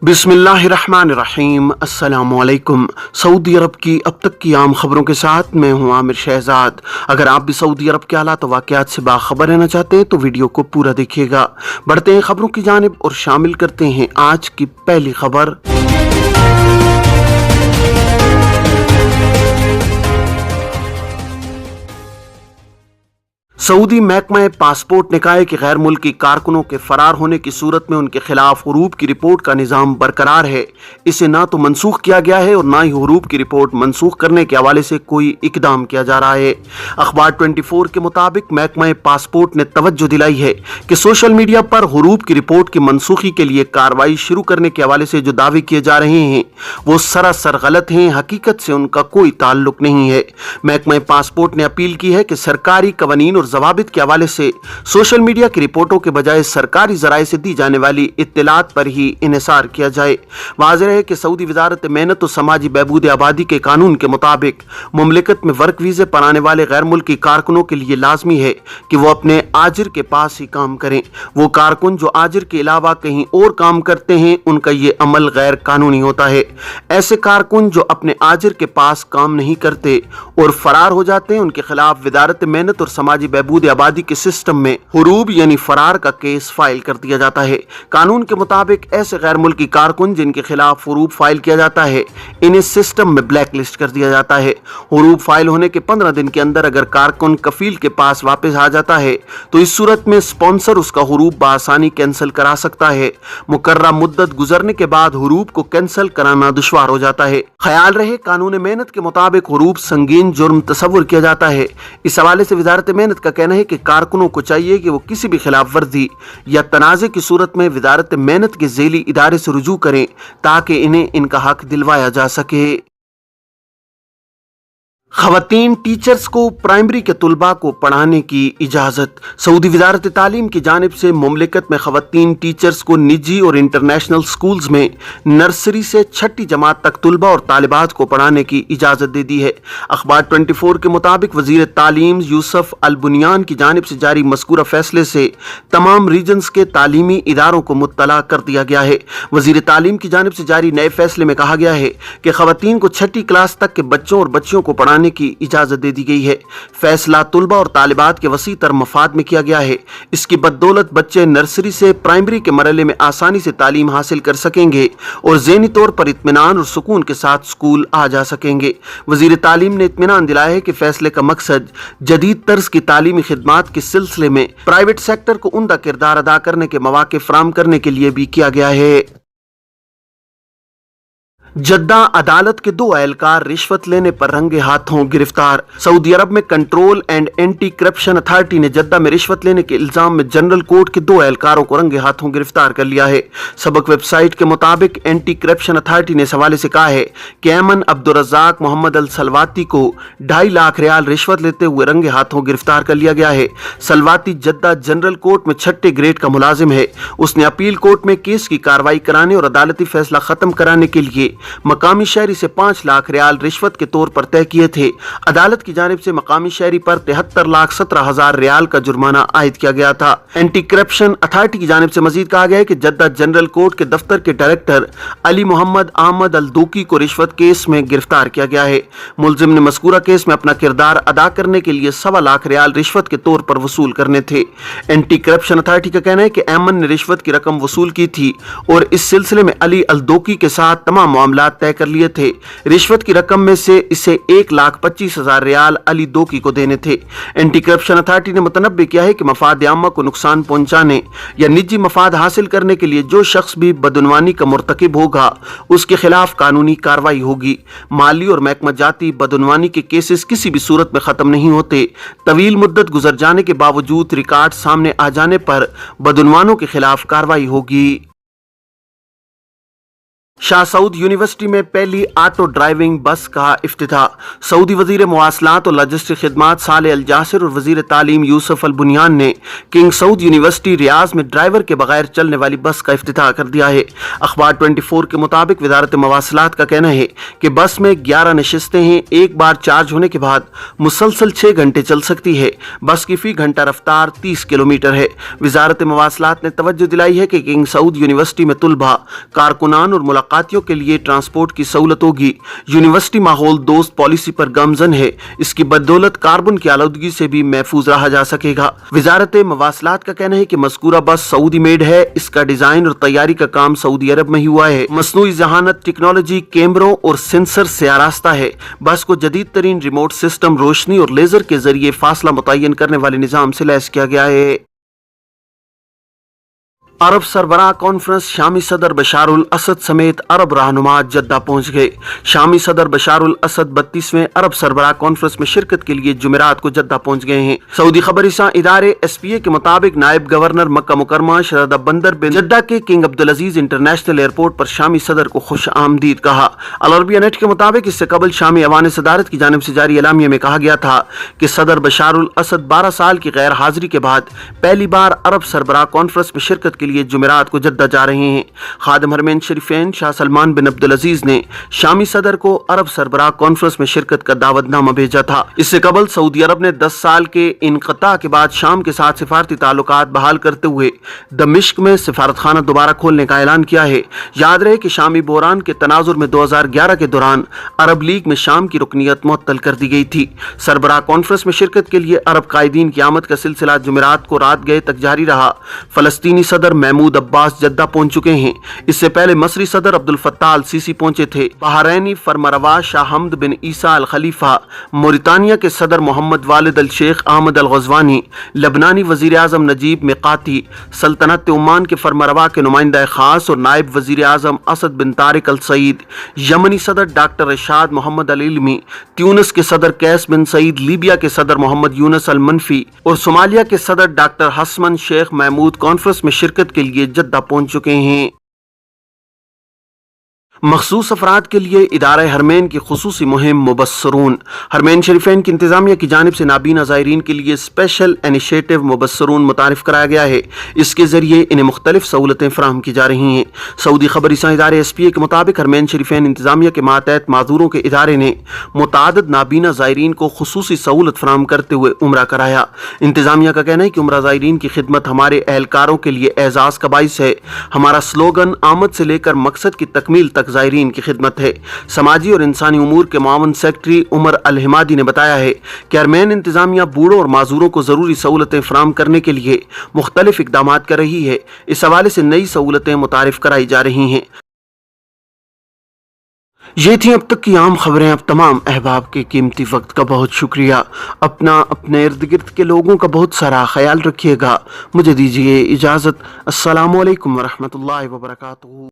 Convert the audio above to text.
बिस्मिल्लाहिर्रहमानिर्रहीम। अस्सलामुअलैकुम। सऊदी अरब की अब तक की आम खबरों के साथ मैं हूं आमिर शहजाद। अगर आप भी सऊदी अरब के हालात और वाक़यात से बाखबर रहना चाहते हैं तो वीडियो को पूरा देखिएगा। बढ़ते हैं खबरों की जानिब और शामिल करते हैं आज की पहली खबर। सऊदी महकमा पासपोर्ट ने कहा है कि गैर मुल्की कारकुनों के फरार होने की सूरत में उनके खिलाफ हुरूब की रिपोर्ट का निज़ाम बरकरार है। इसे ना तो मनसूख किया गया है और ना ही हुरूब की रिपोर्ट मनसूख करने के हवाले से कोई इकदाम किया जा रहा है। अखबार 24 के मुताबिक महकमा पासपोर्ट ने तवज्जो दिलाई है कि सोशल मीडिया पर हुरूब की रिपोर्ट की मनसूखी के लिए कार्रवाई शुरू करने के हवाले से जो दावे किए जा रहे हैं वो सरासर गलत हैं, हकीकत से उनका कोई ताल्लुक नहीं है। महकमा पासपोर्ट ने अपील की है कि सरकारी कवानीन और ज़वाबित के हवाले से सोशल मीडिया की रिपोर्टों के बजाय सरकारी ज़राए से दी जाने वाली इत्तलात पर ही इन्हिसार किया जाए। वाज़ेह है कि सऊदी वजारत मेहनत और समाजी बहबूद आबादी के कानून के मुताबिक मुमलिकत में वर्क वीज़े पर आने वाले गैर मुल्की कारकुनों के लिए लाजमी है कि वो अपने आजिर के पास ही काम करें। वो कारकुन जो आजिर के अलावा कहीं और काम करते हैं उनका ये अमल गैर कानूनी होता है। ऐसे कारकुन जो अपने आजिर के पास काम नहीं करते और फरार हो जाते हैं उनके खिलाफ वजारत मेहनत और समाजी बहबूद आबादी के सिस्टम में हुरूब यानी फरार का केस फाइल कर दिया जाता है। कानून के मुताबिक ऐसे गैर मुल्की कारकुन जिनके खिलाफ हुरूब फाइल किया जाता है इन्हें सिस्टम में ब्लैक लिस्ट कर दिया जाता है। हुरूब फाइल होने के 15 दिन के अंदर अगर कारकुन कफील के पास वापस आ जाता है तो इस सूरत में स्पॉन्सर उसका हुरूब बासानी कैंसिल करा सकता है। मुकर्रर मुद्दत गुजरने के बाद हुरूब को कैंसिल कराना दुश्वार हो जाता है। ख्याल रहे कानून मेहनत के मुताबिक हुरूब संगीन जुर्म तस्वुर किया जाता है। इस हवाले से वजारत मेहनत का कहना है कि कारकुनों को चाहिए कि वो किसी भी खिलाफ वर्जी या तनाज़े की सूरत में वजारत मेहनत के ज़ेली इदारे से रुजू करें ताकि इन्हें इनका हक दिलवाया जा सके। ख़वातीन टीचर्स को प्राइमरी के तुलबा को पढ़ाने की इजाज़त। सऊदी वजारत तालीम की जानिब से मुमलिकत में ख़वातीन टीचर्स को निजी और इंटरनेशनल स्कूल्स में नर्सरी से छठी जमात तक तुलबा और तालिबात को पढ़ाने की इजाज़त दे दी है। अखबार 24 के मुताबिक वज़ीर तालीम यूसुफ अल बुनियान की जानिब से जारी मज़कूरा फैसले से तमाम रीजन्स के तालीमी इदारों को मुत्तला कर दिया गया है। वज़ीर तालीम की जानिब से जारी नए फैसले में कहा गया है कि ख़वातीन को छठी क्लास तक के बच्चों और बच्चियों को पढ़ाने की इजाजत दे दी गई है। फैसला तुलबा और तालिबात के वसी तर मफाद में किया गया है। इसकी बदौलत बच्चे नर्सरी से प्राइमरी के मरहले में आसानी से तालीम हासिल कर सकेंगे और ज़हनी तौर पर इत्मीनान और सुकून के साथ स्कूल आ जा सकेंगे। वज़ीर तालीम ने इत्मीनान दिलाया है कि फैसले का मकसद जदीद तर्ज की तालीमी खिदमात के सिलसिले में प्राइवेट सेक्टर को उम्दा किरदार अदा करने के मौके फराहम करने के लिए भी किया गया है। जद्दा अदालत के 2 एहलकार रिश्वत लेने पर रंगे हाथों गिरफ्तार। सऊदी अरब में control and anti corruption authority ने जद्दा में रिश्वत लेने के इल्जाम में जनरल कोर्ट के 2 एहलकारों को रंगे हाथों गिरफ्तार कर लिया है। सबक वेबसाइट के मुताबिक एंटी करप्शन अथॉरिटी ने इस हवाले से कहा है कि ऐमन अब्दुर्रज़ाक मोहम्मद अल सलवाती को 2.5 लाख रियाल रिश्वत लेते हुए रंगे हाथों गिरफ्तार कर लिया गया है। सलवाती जद्दा जनरल कोर्ट में 6ठे ग्रेड का मुलाजिम है। उसने अपील कोर्ट में केस की कार्रवाई कराने और अदालती फैसला खत्म कराने के लिए मकामी शहरी से 5 लाख रियाल रिश्वत के तौर पर तय किए थे। अदालत की जानिब से मकामी शहरी पर 73,17,000 रियाल का जुर्माना आयद किया गया था। एंटी करप्शन अथॉरिटी की जानिब से मजीद कहा गया है कि जद्दा जनरल कोर्ट के दफ्तर के डायरेक्टर अली मोहम्मद अहमद अल दूकी को रिश्वत केस में गिरफ्तार किया गया है। मुलजिम ने मज़कूरा केस में अपना किरदार अदा करने के लिए 1.25 लाख रियाल रिश्वत के तौर पर वसूल करने थे। एंटी करप्शन अथॉरिटी का कहना है कि ऐमन ने रिश्वत की रकम वसूल की थी और इस सिलसिले में अली अल दूकी के साथ तमाम मामला तय कर लिए थे। रिश्वत की रकम में से इसे 1,25,000 रियाल अली दोकी को देने थे। एंटी करप्शन अथॉरिटी ने मुतनब्बे किया है कि मफाद आमा को नुकसान पहुंचाने या निजी मफाद हासिल करने के लिए जो शख्स भी बदउनवानी का मुर्तकिब होगा उसके खिलाफ कानूनी कार्रवाई होगी। माली और महकमा जाती बदउनवानी के केसेस किसी भी सूरत में खत्म नहीं होते। तवील मुद्दत गुजर जाने के बावजूद रिकॉर्ड सामने आ जाने पर बदउनवानों के खिलाफ कार्रवाई होगी। शाह सऊद यूनिवर्सिटी में पहली ऑटो ड्राइविंग बस का इफ्तिताह। सऊदी वजीर मवासलात और लॉजिस्टिक खिदमात साले अल जासिर और वजीर तालीम यूसुफ अल बुनियान ने किंग सऊद यूनिवर्सिटी रियाज में ड्राइवर के बगैर चलने वाली बस का इफ्तिताह कर दिया है। अखबार 24 के मुताबिक वजारत मवासलात का कहना है कि बस में 11 नशिस्तें हैं। एक बार चार्ज होने के बाद मुसलसल 6 घंटे चल सकती है। बस की फी घंटा रफ्तार 30 किलोमीटर है। वजारत मवासलात ने तवज्जो दिलाई है कि किंग सऊद यूनिवर्सिटी में तुलबा, कारकुनान और मुलाकातियों के लिए ट्रांसपोर्ट की सहूलत होगी। यूनिवर्सिटी माहौल दोस्त पॉलिसी पर गामजन है। इसकी बदौलत कार्बन की आलूदगी से भी महफूज रहा जा सकेगा। वजारत मवासलात का कहना है कि मज़कूरा बस सऊदी मेड है। इसका डिजाइन और तैयारी का काम सऊदी अरब में ही हुआ है। मसनूई जहानत, टेक्नोलॉजी, कैमरों और सेंसर से आरास्ता है। बस को जदीद तरीन रिमोट सिस्टम, रोशनी और लेजर के जरिए फासला मुतय्यन करने वाले निजाम से लैस किया गया है। अरब सरबराह कॉन्फ्रेंस, शामी सदर बशार उल असद समेत अरब रहनुमा जद्दा पहुंच गए। शामी सदर बशार उल असद 32वें अरब सरबराह कॉन्फ्रेंस में शिरकत के लिए जुमेरात को जद्दा पहुंच गए हैं। सऊदी खबरिसा इदारे SPA के मुताबिक नायब गवर्नर मक्का मुकरमा शरद बंदर बिन जद्दा के किंग अब्दुल अजीज इंटरनेशनल एयरपोर्ट पर शामी सदर को खुश आमदीद कहा। अल अरबिया नेट के मुताबिक इससे कबल शामी अवान सदारत की जानिब से जारी एलामिया में कहा गया था कि सदर बशार उल असद 12 साल की गैर हाजिरी के बाद पहली बार अरब सरबराह कॉन्फ्रेंस में शिरकत के लिए जुमेरात को जद्दा जा रहे हैं। खादिम हरमैन शरीफैन शाह सलमान बिन अब्दुल अजीज ने शामी सदर को अरब सरबराह कॉन्फ्रेंस में शिरकत का दावतनामा भेजा था। इससे कबल सऊदी अरब ने 10 साल के इनक़ता के बाद शाम के साथ सिफारती ताल्लुकात बहाल करते हुए दमिश्क में सिफारतखाना दोबारा खोलने का ऐलान किया है। याद रहे कि शामी बहरान के तनाजुर में 2011 के दौरान अरब लीग में शाम की रुकनीत मुअत्तल कर दी गई थी। सरबराह कॉन्फ्रेंस में शिरकत के लिए अरब कायदीन की आमद का सिलसिला जुमेरात को रात गए तक जारी रहा। फलस्तीनी सदर महमूद अब्बास जद्दा पहुंच चुके हैं। इससे पहले मसरी सदर अब्दुल फत्ताह अल सीसी पहुंचे थे। बहरैनी फरमरवा शाह हमद बिन ईसा अल खलीफा, मोरितानिया के सदर मोहम्मद वालिद अल शेख अहमद अल गजवानी, लबनानी वजीर आजम नजीब मिकाती, सल्तनत ओमान के फरमरवा के नुमाइंदा खास और नायब वजीर आजम असद बिन तारिक अल सईद, यमनी सदर डॉक्टर रशाद मोहम्मद अल इल्मी, ट्यूनिस के सदर कैस बिन सईद, लीबिया के सदर मोहम्मद यूनस अल मनफी और सोमालिया के सदर डॉक्टर हसमन शेख महमूद कॉन्फ्रेंस में शिरकत के लिए जद्दा पहुंच चुके हैं। मखसूस अफराद के लिए इदारा हरमैन की खुसूसी मुहिम मुबस्सरून। हरमैन शरीफैन की इंतजामिया की जानिब से नाबीना ज़ायरीन के लिए स्पेशल इनिशिएटिव मुबस्सरून मुतारिफ कराया गया है। इसके जरिए इन्हें मुख्तलिफ सहूलतें फराहम की जा रही हैं। सऊदी खबरिसा इदारे SPA के मुताबिक हरमैन शरीफैन इंतजामिया के मातहत माजूरों के इदारे ने मुतादिद नाबीना ज़ायरीन को खुसूसी सहूलत फराहम करते हुए उम्रा कराया। इंतजामिया का कहना है कि उम्रा ज़ायरीन की खिदमत हमारे एहलकारों के लिए एजाज़ का बाइस है। हमारा स्लोगन आमद से लेकर मकसद की तकमील तक ज़ायरीन की खिदमत है। समाजी और इंसानी उमूर के मामून सेक्रेटरी उमर अल हिमादी ने बताया है कि हरमैन इंतजामिया बूढ़ों और माजूरों को ज़रूरी सहूलतें फराहम करने के लिए मुख्तलिफ इक़दामात कर रही है। इस हवाले से नई सहूलतें मुतारिफ कराई जा रही हैं। ये थी अब तक की आम खबरें। अब तमाम अहबाब के कीमती वक्त का बहुत शुक्रिया। अपना, अपने इर्द गिर्द के लोगों का बहुत सारा ख्याल रखिएगा। मुझे दीजिए इजाज़त। अस्सलामु अलैकुम वरहमतुल्लाहि वबरकातुहू।